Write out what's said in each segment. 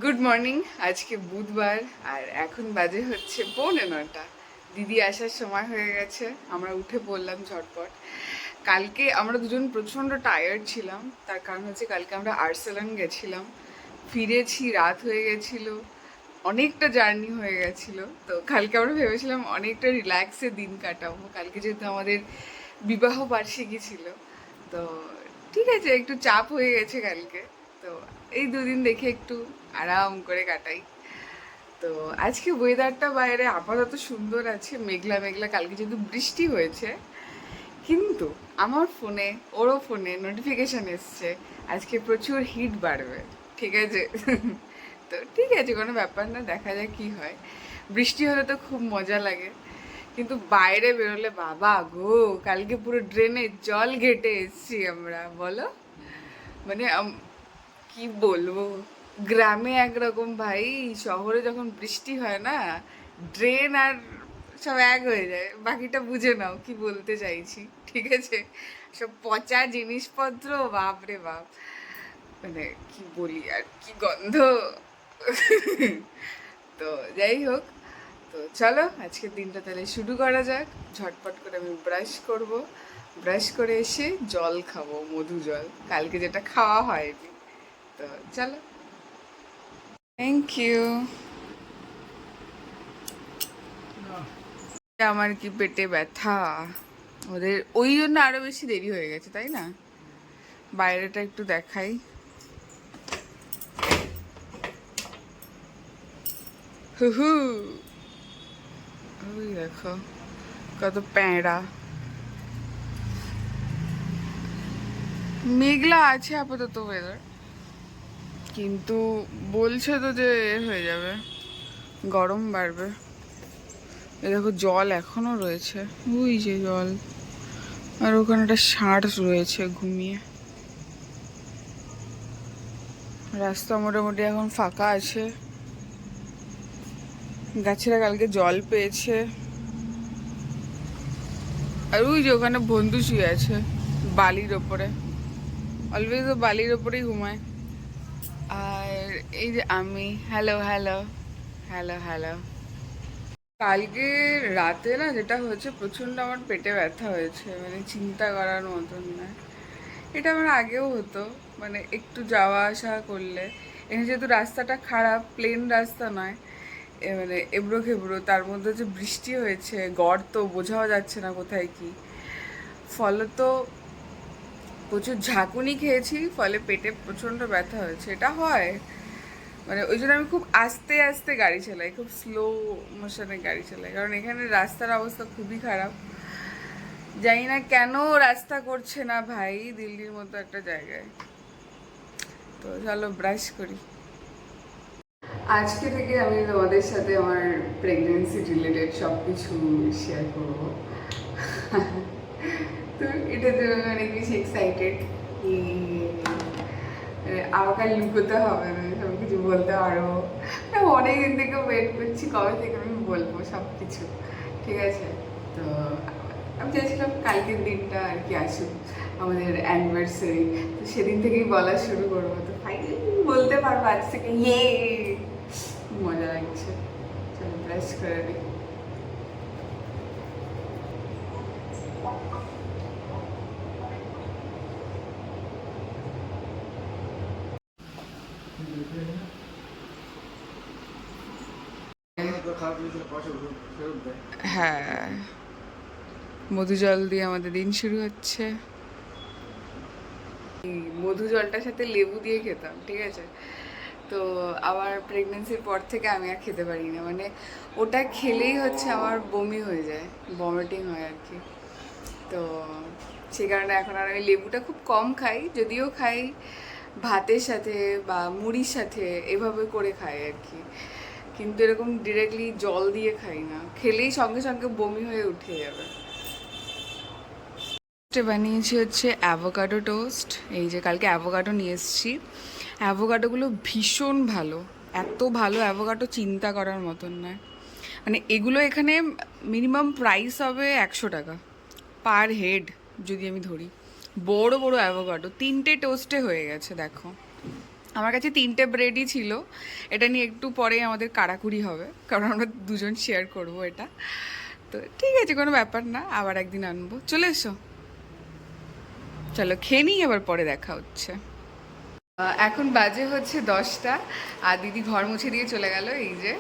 Good morning. আজকে বুধবার আর এখন বাজে হচ্ছে 8:45। দিদি আসার সময় হয়ে গেছে, আমরা উঠে পড়লাম ঝটপট। কালকে আমরা দুজন প্রচণ্ড টায়ার্ড ছিলাম, তার কারণ হচ্ছে কালকে আমরা আর্সেলান গেছিলাম, ফিরেছি রাত হয়ে গেছিলো, অনেকটা জার্নি হয়ে গেছিলো। তো কালকে আমরা ভেবেছিলাম অনেকটা রিল্যাক্সে দিন কাটাবো, কালকে যেহেতু আমাদের বিবাহ বার্ষিকী ছিল। তো ঠিক আছে, একটু চাপ হয়ে গেছে কালকে, তো এই দুদিন দেখে একটু আরাম করে কাটাই। তো আজকে ওয়েদারটা বাইরে আপাতত সুন্দর আছে, মেঘলা মেঘলা, কালকে যেহেতু বৃষ্টি হয়েছে। কিন্তু আমার ফোনে, ওরও ফোনে নোটিফিকেশান এসছে আজকে প্রচুর হিট বাড়বে। ঠিক আছে, তো ঠিক আছে, কোনো ব্যাপার না, দেখা যাক কী হয়। বৃষ্টি হলে তো খুব মজা লাগে, কিন্তু বাইরে বেরোলে বাবা গো, কালকে পুরো ড্রেনে জল ঘেটে এসছি আমরা, বলো। মানে কি বলবো, গ্রামে একরকম ভাই, শহরে যখন বৃষ্টি হয় না, ড্রেন আর সব এক হয়ে যায়। বাকিটা বুঝে নাও কি বলতে চাইছি, ঠিক আছে। সব পচা জিনিসপত্র, বাপ রে বাপ, মানে কি বলি আর, কি গন্ধ। তো যাই হোক, তো চলো আজকের দিনটা তাহলে শুরু করা যাক। ঝটপট করে আমি ব্রাশ করব, ব্রাশ করে এসে জল খাবো, মধু জল, কালকে যেটা খাওয়া হয়নি। তো চলো। Thank you. আমার কি পেটে ব্যথা, ওদের ওই জন্য আরো বেশি দেরি হয়ে গেছে, তাই না? বাইরেটা একটু দেখাই। হু হু, ওই দেখো কত প্যাঁড়া। মেঘলা আছে আপাতত ওয়েদার, কিন্তু বলছে তো যে হয়ে যাবে, গরম বাড়বে। এ দেখো জল এখনো রয়েছে, ওই যে জল, আর ওখানে একটা ষাঁড় রয়েছে ঘুমিয়ে। রাস্তা মোটামুটি এখন ফাঁকা আছে, গাছেরা কালকে জল পেয়েছে। আর ওই যে ওখানে বন্ধু শুয়ে আছে বালির ওপরে, অলওয়েজ ও বালির ওপরেই ঘুমায়। আর এই যে আমি, হ্যালো হ্যালো হ্যালো হ্যালো। কালকে রাতে না যেটা হয়েছে, প্রচণ্ড আমার পেটে ব্যথা হয়েছে, মানে চিন্তা করার মতন না। এটা আমার আগেও হতো, মানে একটু যাওয়া আসা করলে। এখানে যেহেতু রাস্তাটা খারাপ, প্লেন রাস্তা নয়, মানে এবড়ো খেবড়ো, তার মধ্যে যে বৃষ্টি হয়েছে, গর্ত, বোঝাও যাচ্ছে না কোথায় কি, ফলত প্রচুর ঝাঁকুনি খেয়েছি, ফলে পেটে প্রচণ্ড ব্যথা হয়েছে। এটা হয়, মানে ওই জন্য আমি খুব আস্তে আস্তে গাড়ি চালাই, খুব স্লো মোশনে গাড়ি চালাই, কারণ এখানে রাস্তার অবস্থা খুবই খারাপ। জানি না কেন রাস্তা করছে না ভাই, দিল্লির মতো একটা জায়গায়। তো চলো ব্রাশ করি। আজকে থেকে আমি তোমাদের সাথে আমার প্রেগনেন্সি রিলেটেড সব কিছু শেয়ার করবো। তো এটাতে আমি অনেক বেশি এক্সাইটেড, আমাকে আর লুকোতে হবে না, সব কিছু বলতে পারবো। অনেক দিন থেকে ওয়েট করছি কবে থেকে আমি বলবো সব কিছু, ঠিক আছে। তো আমি চাইছিলাম কালকের দিনটা আর কি আসুক, আমাদের অ্যানিভার্সারি, তো সেদিন থেকেই বলা শুরু করবো। তো ফাইনালি বলতে পারবো আজ থেকে, ইয়ে মজা লাগছে। চলো ব্রাশ করে নিই। হ্যাঁ, মধু জল দিয়ে আমাদের দিন শুরু হচ্ছে। এই মধু জলটার সাথে লেবু দিয়ে খেতাম, ঠিক আছে। তো আমার প্রেগনেন্সির পর থেকে আমি আর খেতে পারি না, মানে ওটা খেলেই হচ্ছে আমার বমি হয়ে যায়, ভমিটিং হয় আর কি। তো সেই কারণে এখন আর আমি লেবুটা খুব কম খাই, যদিও খাই ভাতের সাথে বা মুড়ির সাথে, এভাবে করে খাই আর কি। কিন্তু এরকম ডিরেক্টলি জল দিয়ে খাই না, খেলেই সঙ্গে সঙ্গে বমি হয়ে উঠে যাবে। বানিয়েছি হচ্ছে অ্যাভোকাডো টোস্ট। এই যে কালকে অ্যাভোকাডো নিয়ে এসেছি, অ্যাভোকাডোগুলো ভীষণ ভালো, এত ভালো অ্যাভোকাডো চিন্তা করার মতন নয়। মানে এগুলো এখানে মিনিমাম প্রাইস হবে 100 টাকা পার হেড, যদি আমি ধরি। বড় বড় অ্যাভোকাডো 3টে টোস্টে হয়ে গেছে, দেখো আমার কাছে 3টে ব্রেডই ছিল, এটা নিয়ে একটু পরে আমাদের কাড়াকুড়ি হবে, কারণ আমরা দুজন শেয়ার করব এটা। তো ঠিক আছে, কোনো ব্যাপার না, আবার একদিন আনবো। চলে এসো, চলো খেয়ে নিই, আবার পরে দেখা হচ্ছে। এখন বাজে হচ্ছে 10টা, আর দিদি ঘর মুছে দিয়ে চলে গেল। এই যে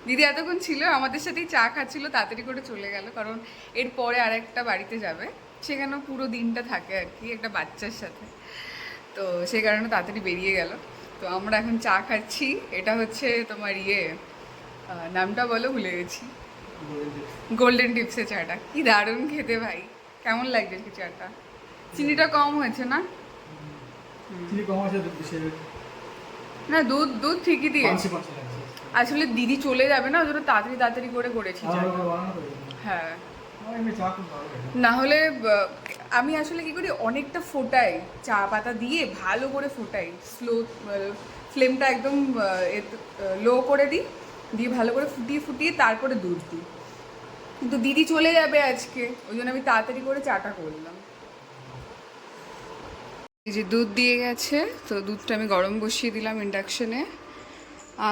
দিদি এতক্ষণ ছিল আমাদের সাথেই চা খাচ্ছিল, তাড়াতাড়ি করে চলে গেল, কারণ এরপরে আর একটা বাড়িতে যাবে, সেখানে পুরো দিনটা থাকে আর কি একটা বাচ্চার সাথে, তো সেই কারণে তাড়াতাড়ি বেরিয়ে গেল। তো আমরা এখন চা খাচ্ছি, এটা হচ্ছে তোমার নামটা বলো, ভুলে গেছি। গোল্ডেন টিপসের চাটা, কি দারুণ খেতে ভাই, কেমন লাগছে কি চাটা? চিনিটা কম হয়েছে না? না, দুধ দুধ ঠিকই দিয়েছে। আসলে দিদি চলে যাবে না, ওই জন্য তাড়াতাড়ি তাড়াতাড়ি করে করেছি। হ্যাঁ, না হলে আমি আসলে কি করি, অনেকটা ফোটাই, চা পাতা দিয়ে ভালো করে ফোটাই, স্লো ফ্লেমটা একদম লো করে দিই, দিয়ে ভালো করে ফুটিয়ে ফুটিয়ে তারপরে দুধ দিই। কিন্তু দিদি চলে যাবে আজকে, ওই জন্য আমি তাড়াতাড়ি করে চাটা করলাম। এই যে দুধ দিয়ে গেছে, তো দুধটা আমি গরম বসিয়ে দিলাম ইন্ডাকশনে।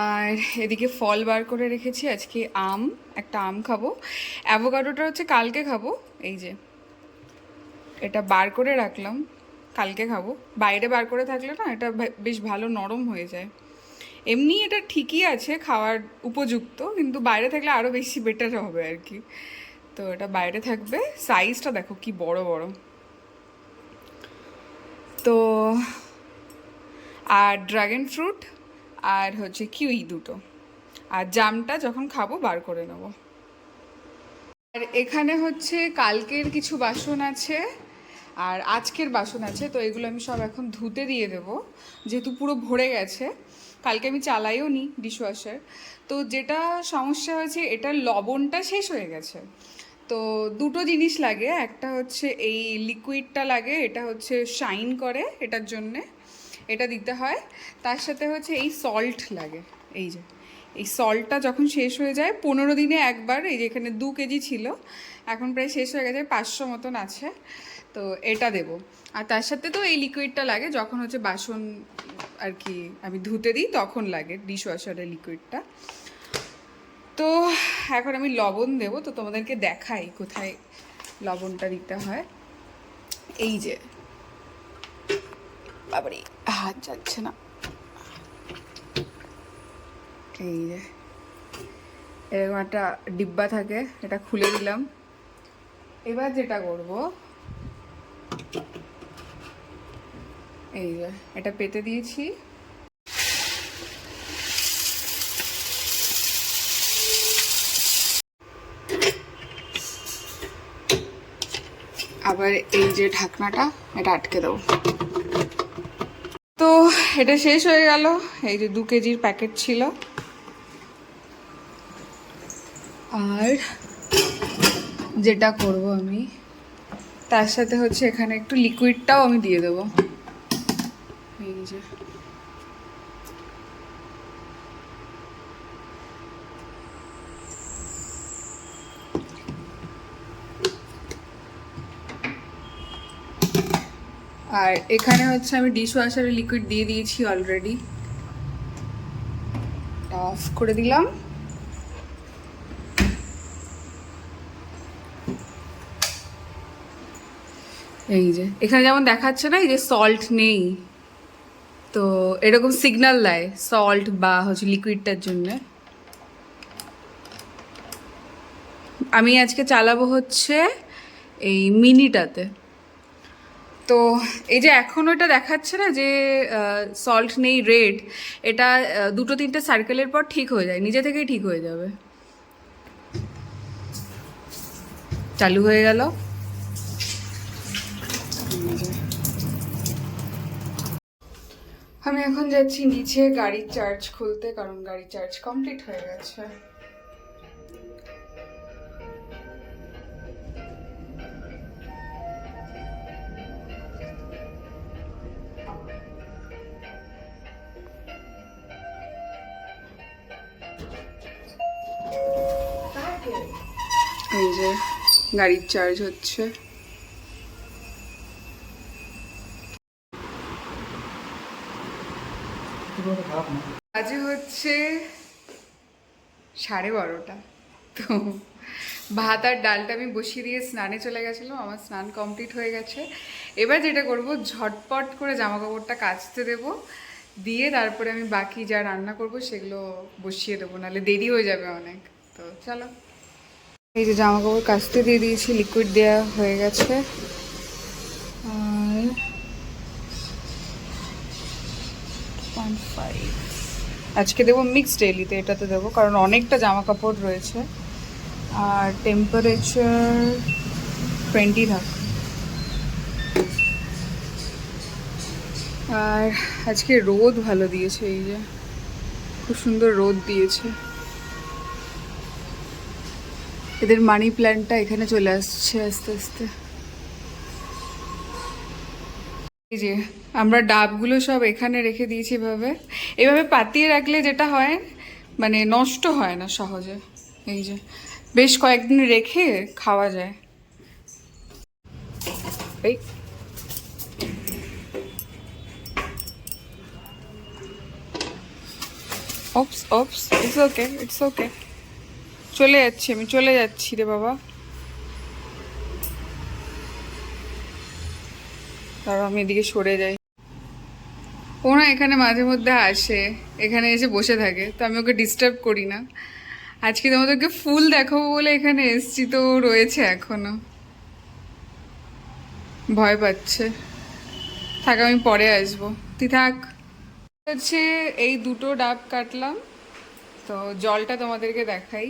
আর এদিকে ফল বার করে রেখেছি, আজকে একটা আম খাবো, অ্যাভোকাডোটা হচ্ছে কালকে খাবো। এই যে এটা বার করে রাখলাম, কালকে খাবো। বাইরে বার করে থাকলে না এটা বেশ ভালো নরম হয়ে যায়, এমনি এটা ঠিকই আছে খাওয়ার উপযুক্ত, কিন্তু বাইরে থাকলে আরও বেশি বেটার হবে আর কি। তো এটা বাইরে থাকবে, সাইজটা দেখো কি বড় বড়। তো আর ড্রাগন ফ্রুট আর হচ্ছে কিউই দুটো, আর জামটা যখন খাবো বার করে নেব। আর এখানে হচ্ছে কালকের কিছু বাসন আছে আর আজকের বাসন আছে, তো এগুলো আমি সব এখন ধুতে দিয়ে দেবো, যেহেতু পুরো ভরে গেছে। কালকে আমি চালাইও নি ডিশওয়াশার। তো যেটা সমস্যা হয়েছে, এটার লবণটা শেষ হয়ে গেছে। তো দুটো জিনিস লাগে, একটা হচ্ছে এই লিকুইডটা লাগে, এটা হচ্ছে শাইন করে এটার জন্যে, এটা দিতে হয়। তার সাথে হচ্ছে এই সল্ট লাগে, এই যে এই সল্টটা যখন শেষ হয়ে যায় 15 দিনে একবার, এই যে এখানে 2 কেজি ছিল, এখন প্রায় শেষ হয়ে গেছে, 500 মতন আছে, তো এটা দেব। আর তার সাথে তো এই লিকুইডটা লাগে, যখন হচ্ছে বাসন আর কি আমি ধুতে দিই তখন লাগে ডিশওয়াশারের লিকুইডটা। তো এখন আমি লবণ দেবো, তো তোমাদেরকে দেখাই কোথায় লবণটা দিতে হয়। এই যে বাবারে, হাত যাচ্ছে না, এই যে এরকম একটা ডিব্বা থাকে, এটা খুলে দিলাম। এবার যেটা করব, এই যে এটা পেতে দিয়েছি, আবার এই যে ঢাকনাটা এটা আটকে দেবো। তো এটা শেষ হয়ে গেল, এই যে 2 কেজির প্যাকেট ছিল। আর যেটা করব আমি, তার সাথে হচ্ছে এখানে একটু লিকুইডটাও আমি দিয়ে দেবো, এই যে আর এখানে হচ্ছে আমি ডিশওয়াশারের লিকুইড দিয়ে দিয়েছি অলরেডি, অফ করে দিলাম। এই যে এখানে যেমন দেখাচ্ছে না, এই যে সল্ট নেই, তো এরকম সিগন্যাল দেয় সল্ট বা হচ্ছে লিকুইডটার জন্য। আমি আজকে চালাবো হচ্ছে এই মিনিটাতে। তো এই যে এখন ওটা দেখাচ্ছে না যে সল্ট নেই রেড, এটা 2-3টে সার্কেলের পর ঠিক হয়ে যায়, নিজে থেকেই ঠিক হয়ে যাবে। চালু হয়ে গেল। আমি এখন যাচ্ছি নিচে গাড়ির চার্জ খুলতে, কারণ গাড়ির চার্জ কমপ্লিট হয়ে গেছে। এই যে গাড়ির চার্জ হচ্ছে। আজ হচ্ছে 12:30। তো ভাত আর ডালটা আমি বসিয়ে দিয়ে স্নানে চলে গেছিলাম, আমার স্নান কমপ্লিট হয়ে গেছে। এবার যেটা করব, ঝটপট করে জামা কাপড়টা কাচতে দেবো, দিয়ে তারপরে আমি বাকি যা রান্না করব সেগুলো বসিয়ে দেবো, নাহলে দেরি হয়ে যাবে অনেক। তো চলো, এই যে জামা কাপড় কাচতে দিয়ে দিয়েছি, লিকুইড দেওয়া হয়ে গেছে। আর 1.5 আজকে দেবো মিক্স ডেইলিতে, এটাতে দেবো কারণ অনেকটা জামা কাপড় রয়েছে। আর টেম্পারেচার 20 থাক। আর আজকে রোদ ভালো দিয়েছে, এই যে খুব সুন্দর রোদ দিয়েছে। এদের মানি প্ল্যান্টটা এখানে চলে আসছে আস্তে আস্তে। এই যে আমরা ডাবগুলো সব এখানে রেখে দিয়েছি এভাবে, এভাবে পাতিয়ে রাখলে যেটা হয় মানে নষ্ট হয় না সহজে। এই যে বেশ কয়েকদিন রেখে খাওয়া যায়। এই ওপস ওপস, ইটস ওকে, ইটস ওকে। চলে যাচ্ছি, আমি চলে যাচ্ছি রে বাবা। তারপর আমি এদিকে সরে যাই। ও না এখানে মাঝে মধ্যে আসে, এখানে এসে বসে থাকে, তো আমি ওকে ডিস্টার্ব করি না। আজকে তোমাদেরকে ফুল দেখাবো বলে এখানে এসছি, তো ও রয়েছে এখনো, ভয় পাচ্ছে। থাক, আমি পরে আসবো, তুই থাক। হচ্ছে এই দুটো ডাব কাটলাম, তো জলটা তোমাদেরকে দেখাই।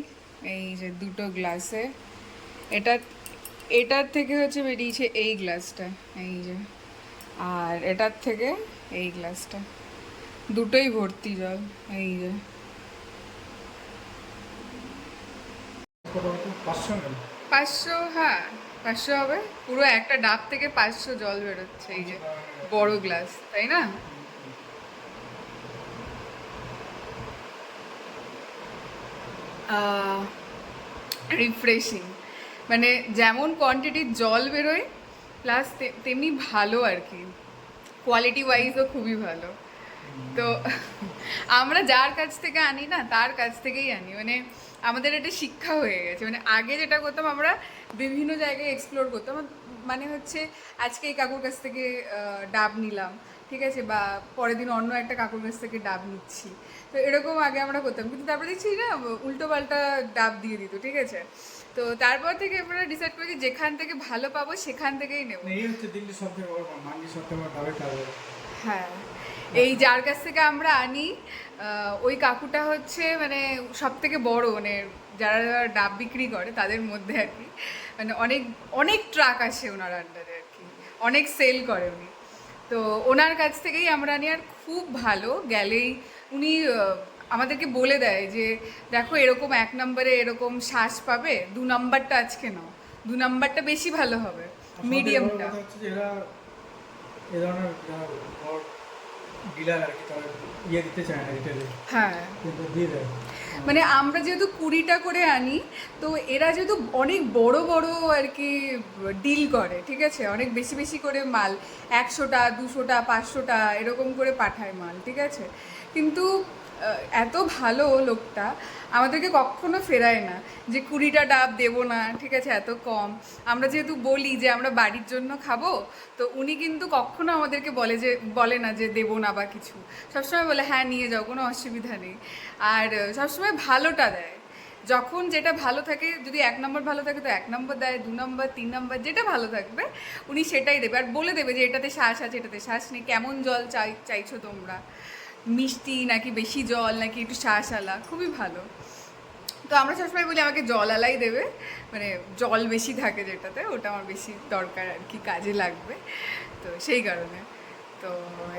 এই যে দুটো গ্লাসে, এটা এটার থেকে হচ্ছে বেরিয়েছে এই গ্লাসটা, এই যে, আর এটার থেকে এই গ্লাসটা, দুটোই ভর্তি জল। এই যে 500, হ্যাঁ 500 হবে। পুরো একটা ডাব থেকে 500 জল বেরোচ্ছে, এই যে বড় গ্লাস, তাই না? রিফ্রেশিং, মানে যেমন কোয়ান্টিটির জল বেরোয় প্লাস তেমনি ভালো আর কি, কোয়ালিটি ওয়াইজও খুবই ভালো। তো আমরা যার কাছ থেকে আনি না তার কাছ থেকেই আনি, মানে আমাদের এটা শিক্ষা হয়ে গেছে। মানে আগে যেটা করতাম, আমরা বিভিন্ন জায়গায় এক্সপ্লোর করতাম, মানে হচ্ছে আজকে এই কাকুর কাছ থেকে ডাব নিলাম, ঠিক আছে, বা পরের দিন অন্য একটা কাকুর কাছ থেকে ডাব নিচ্ছি, তো এরকম আগে আমরা করতাম। কিন্তু তারপরে দেখছি না, উল্টো পাল্টা ডাব দিয়ে দিত, ঠিক আছে। তো তারপর থেকে আমরা ডিসাইড করেছি যেখান থেকে ভালো পাবো সেখান থেকেই নেবো। হ্যাঁ, এই যার কাছ থেকে আমরা আনি ওই কাকুটা হচ্ছে মানে সব থেকে বড়, মানে যারা যারা ডাব বিক্রি করে তাদের মধ্যে আর কি, মানে অনেক অনেক ট্রাক আসে ওনার আন্ডারে আর কি, অনেক সেল করে উনি। তো ওনার কাছ থেকেই আমরা আনি, আর খুব ভালো। গেলেই উনি আমাদেরকে বলে দেয় যে দেখো এরকম 1 নম্বরে এরকম শ্বাস পাবে, 2 নম্বরটা আজকে নাও, 2 নম্বরটা বেশি ভালো হবে, মিডিয়ামটা। হ্যাঁ, মানে আমরা যেহেতু 20টা করে আনি, তো এরা যেহেতু অনেক বড় বড় আর কি ডিল করে, ঠিক আছে, অনেক বেশি বেশি করে মাল, 100টা 200টা 500টা এরকম করে পাঠায় মাল, ঠিক আছে। কিন্তু এত ভালো লোকটা, আমাদেরকে কখনো ফেরায় না যে 20টা ডাব দেবো না, ঠিক আছে, এত কম। আমরা যেহেতু বলি যে আমরা বাড়ির জন্য খাবো, তো উনি কিন্তু কখনো আমাদেরকে বলে না যে দেবো না বা কিছু, সবসময় বলে হ্যাঁ নিয়ে যাও, কোনো অসুবিধা নেই। আর সবসময় ভালোটা দেয়, যখন যেটা ভালো থাকে, যদি 1 নম্বর ভালো থাকে তো 1 নম্বর দেয়, 2 নম্বর 3 নম্বর যেটা ভালো থাকবে উনি সেটাই দেবে। আর বলে দেবে যে এটাতে শ্বাস আছে, এটাতে শ্বাস নেই, কেমন জল চাইছো তোমরা, মিষ্টি নাকি বেশি জল নাকি একটু শ্বাসওয়ালা, খুবই ভালো। তো আমরা সবসময় বলি আমাকে জলওয়ালাই দেবে, মানে জল বেশি থাকে যেটাতে, ওটা আমার বেশি দরকার আর কি, কাজে লাগবে, তো সেই কারণে। তো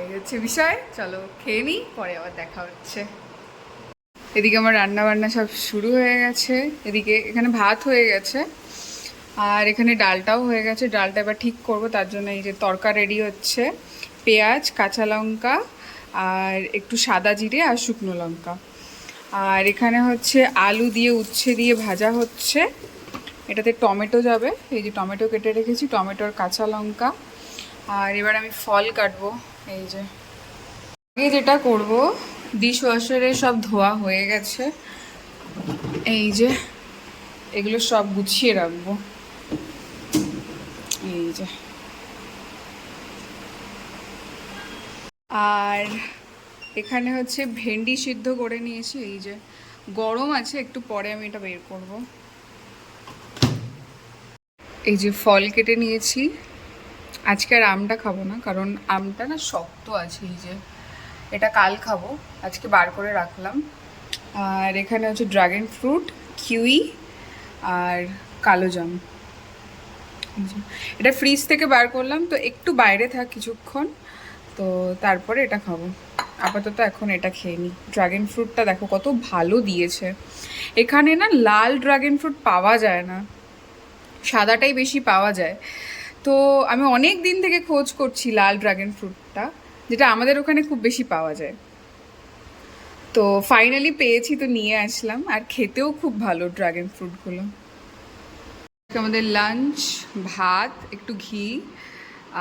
এই হচ্ছে বিষয়, চলো খেয়ে নিই, পরে আবার দেখা হচ্ছে। এদিকে আমার রান্না বান্না সব শুরু হয়ে গেছে, এদিকে এখানে ভাত হয়ে গেছে, আর এখানে ডালটাও হয়ে গেছে। ডালটা এবার ঠিক করব, তার জন্য এই যে তরকা রেডি হচ্ছে, পেঁয়াজ, কাঁচা লঙ্কা আর একটু সাদা জিরে আর শুকনো লঙ্কা। আর এখানে হচ্ছে আলু দিয়ে উচ্ছে দিয়ে ভাজা হচ্ছে, এটাতে টমেটো যাবে, এই যে টমেটো কেটে রেখেছি, টমেটোর কাঁচা লঙ্কা। আর এবার আমি ফল কাটবো, এই যে আগে যেটা করব, ডিশ ওয়াশারে সব ধোয়া হয়ে গেছে, এই যে এগুলো সব গুছিয়ে রাখবো। এই যে, আর এখানে হচ্ছে ভেন্ডি সিদ্ধ করে নিয়েছি। এই যে গরম আছে, একটু পরে আমি এটা বের করব। এই যে ফল কেটে নিয়েছি। আজকে আর আমটা খাবো না, কারণ আমটা না শক্ত আছে। এই যে এটা কাল খাবো, আজকে বার করে রাখলাম। আর এখানে হচ্ছে ড্রাগন ফ্রুট, কিউই আর কালো জাম। এটা ফ্রিজ থেকে বার করলাম, তো একটু বাইরে থাক কিছুক্ষণ, তো তারপরে এটা খাবো। আপাতত এখন এটা খেয়ে নিই। ড্রাগন ফ্রুটটা দেখো কত ভালো দিয়েছে। এখানে না লাল ড্রাগন ফ্রুট পাওয়া যায় না, সাদাটাই বেশি পাওয়া যায়। তো আমি অনেক দিন থেকে খোঁজ করছি লাল ড্রাগন ফ্রুটটা, যেটা আমাদের ওখানে খুব বেশি পাওয়া যায়। তো ফাইনালি পেয়েছি, তো নিয়ে আসলাম। আর খেতেও খুব ভালো ড্রাগন ফ্রুটগুলো। আমাদের লাঞ্চ, ভাত, একটু ঘি,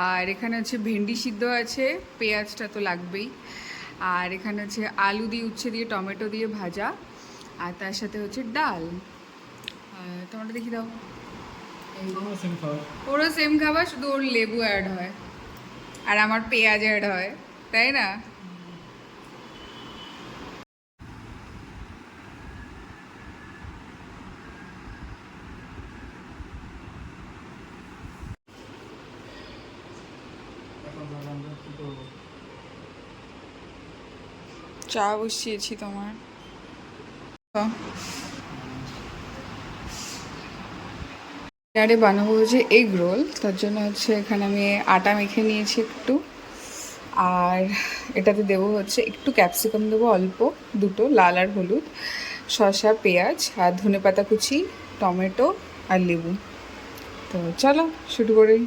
আর এখানে হচ্ছে ভেন্ডি সিদ্ধ আছে, পেঁয়াজটা তো লাগবেই। আর এখানে হচ্ছে আলু দিয়ে, উচ্ছে দিয়ে, টমেটো দিয়ে ভাজা, আর তার সাথে হচ্ছে ডাল। টমেটো দেখি দাও। ওরও সেম খাবার, শুধু ওর লেবু অ্যাড হয় আর আমার পেঁয়াজ অ্যাড হয়, তাই না? চা বসিয়েছি তোমার। আরে বানাবো হচ্ছে এগ রোল, তার জন্য হচ্ছে এখানে আমি আটা মেখে নিয়েছি একটু। আর এটাতে দেবো হচ্ছে একটু ক্যাপসিকাম দেবো অল্প, দুটো, লাল আর হলুদ, শসা, পেঁয়াজ আর ধনেপাতা কুচি, টমেটো আর লেবু। তো চলো শুরু করি।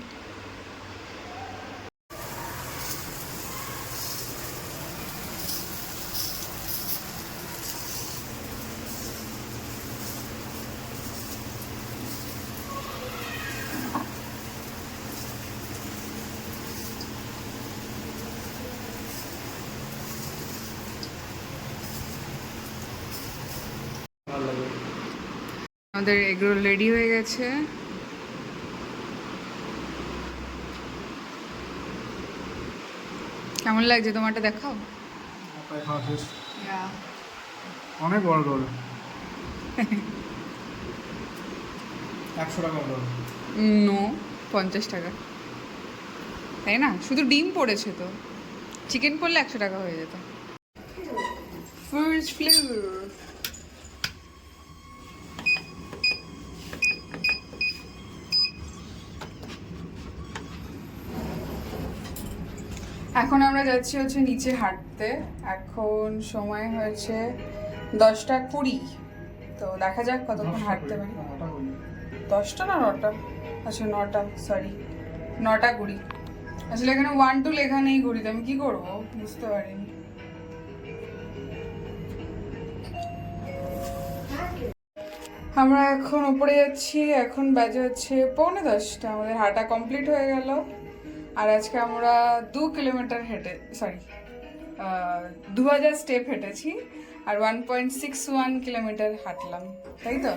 আমাদের এগরোল রেডি হয়ে গেছে। কেমন লাগছে তোমারটা দেখাও। অনেক বড় রোল। 100 টাকা রোল। নো, 50 টাকা, তাই না? শুধু ডিম পড়েছে, তো চিকেন পড়লে 100 টাকা হয়ে যেত। First flavour. এখন আমরা যাচ্ছি হচ্ছে নিচে হাঁটতে। এখন সময় হয়েছে 10টা 20। তো দেখা যাক কতক্ষণ হাঁটতে পারি। 10টা না 9টা? আচ্ছা 9টা, সরি, 9টা 20। আসলে এখানে 1 2 লেখা নেই ঘড়িতে, আমি কি করবো বুঝতে পারিনি। আমরা এখন উপরে যাচ্ছি। এখন বাজে হচ্ছে 9:45। আমাদের হাঁটা কমপ্লিট হয়ে গেল। আর আজকে আমরা 2 কিলোমিটার হেঁটে, সরি, 2000 স্টেপ হেঁটেছি আর 1.61 কিলোমিটার হাঁটলাম, তাই তো?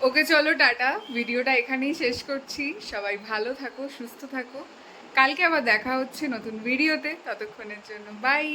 ওকে চলো টাটা, ভিডিওটা এখানেই শেষ করছি। সবাই ভালো থাকো, সুস্থ থাকো। কালকে আবার দেখা হচ্ছে নতুন ভিডিওতে, ততক্ষণের জন্য বাই।